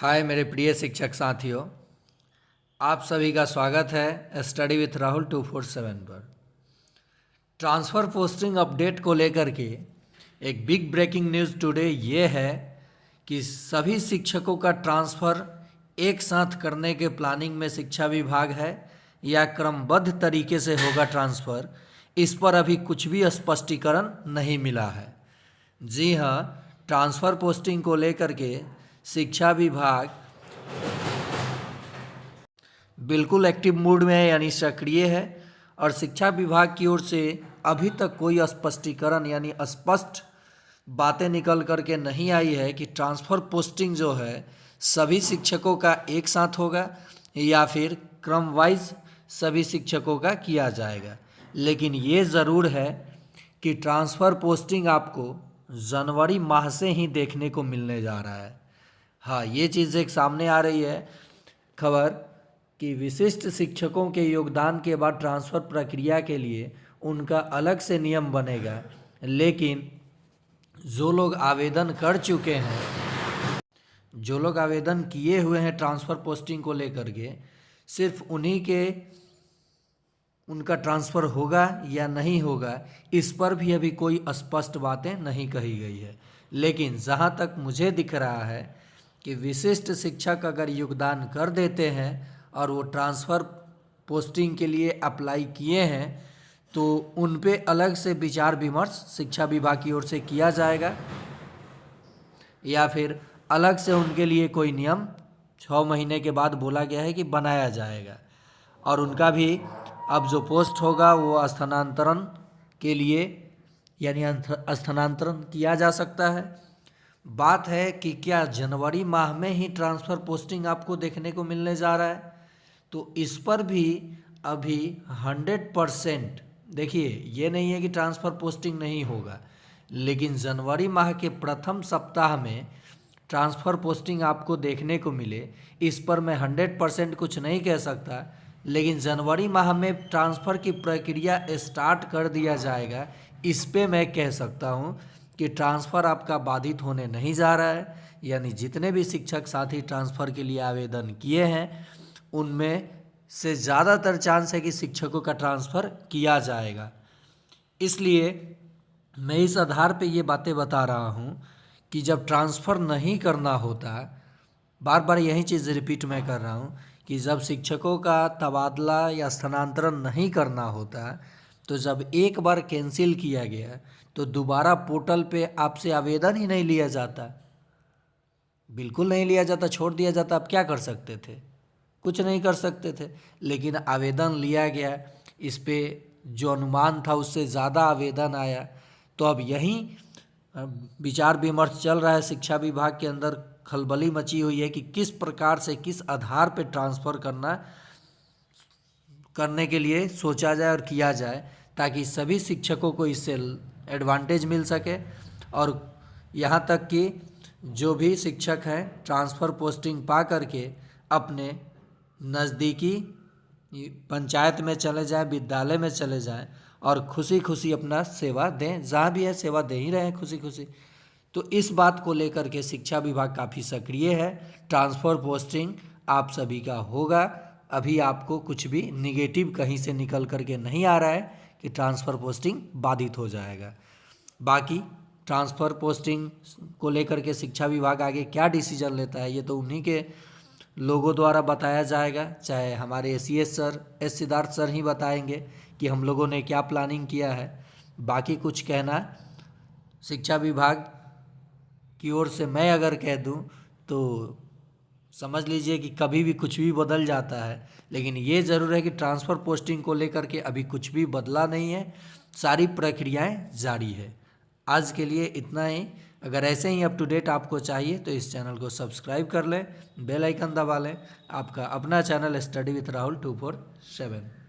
हाय मेरे प्रिय शिक्षक साथियों, आप सभी का स्वागत है स्टडी विथ राहुल 247 पर। ट्रांसफ़र पोस्टिंग अपडेट को लेकर के एक बिग ब्रेकिंग न्यूज़ टुडे ये है कि सभी शिक्षकों का ट्रांसफ़र एक साथ करने के प्लानिंग में शिक्षा विभाग है या क्रमबद्ध तरीके से होगा ट्रांसफ़र, इस पर अभी कुछ भी स्पष्टीकरण नहीं मिला है। जी हाँ, ट्रांसफ़र पोस्टिंग को लेकर के शिक्षा विभाग बिल्कुल एक्टिव मूड में है, यानी सक्रिय है। और शिक्षा विभाग की ओर से अभी तक कोई स्पष्टीकरण यानी स्पष्ट बातें निकल कर के नहीं आई है कि ट्रांसफ़र पोस्टिंग जो है सभी शिक्षकों का एक साथ होगा या फिर क्रम वाइज सभी शिक्षकों का किया जाएगा। लेकिन ये ज़रूर है कि ट्रांसफ़र पोस्टिंग आपको जनवरी माह से ही देखने को मिलने जा रहा है। हाँ, ये चीज़ एक सामने आ रही है खबर कि विशिष्ट शिक्षकों के योगदान के बाद ट्रांसफ़र प्रक्रिया के लिए उनका अलग से नियम बनेगा। लेकिन जो लोग आवेदन कर चुके हैं, जो लोग आवेदन किए हुए हैं ट्रांसफ़र पोस्टिंग को लेकर के, सिर्फ उन्हीं के उनका ट्रांसफ़र होगा या नहीं होगा, इस पर भी अभी कोई स्पष्ट बातें नहीं कही गई है। लेकिन जहाँ तक मुझे दिख रहा है कि विशिष्ट शिक्षक अगर योगदान कर देते हैं और वो ट्रांसफ़र पोस्टिंग के लिए अप्लाई किए हैं तो उन पे अलग से विचार विमर्श शिक्षा विभाग की ओर से किया जाएगा या फिर अलग से उनके लिए कोई नियम 6 महीने के बाद बोला गया है कि बनाया जाएगा। और उनका भी अब जो पोस्ट होगा वो स्थानांतरण के लिए यानी स्थानांतरण किया जा सकता है। बात है कि क्या जनवरी माह में ही ट्रांसफ़र पोस्टिंग आपको देखने को मिलने जा रहा है, तो इस पर भी अभी 100% देखिए, ये नहीं है कि ट्रांसफ़र पोस्टिंग नहीं होगा, लेकिन जनवरी माह के प्रथम सप्ताह में ट्रांसफ़र पोस्टिंग आपको देखने को मिले, इस पर मैं 100% कुछ नहीं कह सकता। लेकिन जनवरी माह में ट्रांसफ़र की प्रक्रिया स्टार्ट कर दिया जाएगा, इस पे मैं कह सकता हूँ कि ट्रांसफ़र आपका बाधित होने नहीं जा रहा है। यानी जितने भी शिक्षक साथी ट्रांसफ़र के लिए आवेदन किए हैं उनमें से ज़्यादातर चांस है कि शिक्षकों का ट्रांसफ़र किया जाएगा। इसलिए मैं इस आधार पे ये बातें बता रहा हूँ कि जब ट्रांसफ़र नहीं करना होता, बार बार यही चीज़ रिपीट मैं कर रहा हूँ कि जब शिक्षकों का तबादला या स्थानांतरण नहीं करना होता, तो जब एक बार कैंसिल किया गया तो दोबारा पोर्टल पे आपसे आवेदन ही नहीं लिया जाता, बिल्कुल नहीं लिया जाता, छोड़ दिया जाता। आप क्या कर सकते थे? कुछ नहीं कर सकते थे। लेकिन आवेदन लिया गया, इस पे जो अनुमान था उससे ज़्यादा आवेदन आया, तो अब यहीं विचार विमर्श चल रहा है। शिक्षा विभाग के अंदर खलबली मची हुई है कि किस प्रकार से किस आधार पे ट्रांसफ़र करने के लिए सोचा जाए और किया जाए, ताकि सभी शिक्षकों को इससे एडवांटेज मिल सके। और यहाँ तक कि जो भी शिक्षक हैं ट्रांसफ़र पोस्टिंग पा करके अपने नज़दीकी पंचायत में चले जाएं, विद्यालय में चले जाएं और खुशी खुशी अपना सेवा दें। जहाँ भी है सेवा दे ही रहे हैं खुशी खुशी। तो इस बात को लेकर के शिक्षा विभाग काफ़ी सक्रिय है। ट्रांसफ़र पोस्टिंग आप सभी का होगा। अभी आपको कुछ भी निगेटिव कहीं से निकल करके नहीं आ रहा है कि ट्रांसफ़र पोस्टिंग बाधित हो जाएगा। बाकी ट्रांसफ़र पोस्टिंग को लेकर के शिक्षा विभाग आगे क्या डिसीजन लेता है, ये तो उन्हीं के लोगों द्वारा बताया जाएगा। चाहे हमारे ACS sir, S Siddharth sir ही बताएंगे कि हम लोगों ने क्या प्लानिंग किया है। बाकी कुछ कहना शिक्षा विभाग की ओर से मैं अगर कह दूं तो समझ लीजिए कि कभी भी कुछ भी बदल जाता है। लेकिन ये ज़रूर है कि ट्रांसफ़र पोस्टिंग को लेकर के अभी कुछ भी बदला नहीं है, सारी प्रक्रियाएं जारी है। आज के लिए इतना ही। अगर ऐसे ही अप टू डेट आपको चाहिए तो इस चैनल को सब्सक्राइब कर लें, बेल आइकन दबा लें। आपका अपना चैनल स्टडी विथ राहुल 247।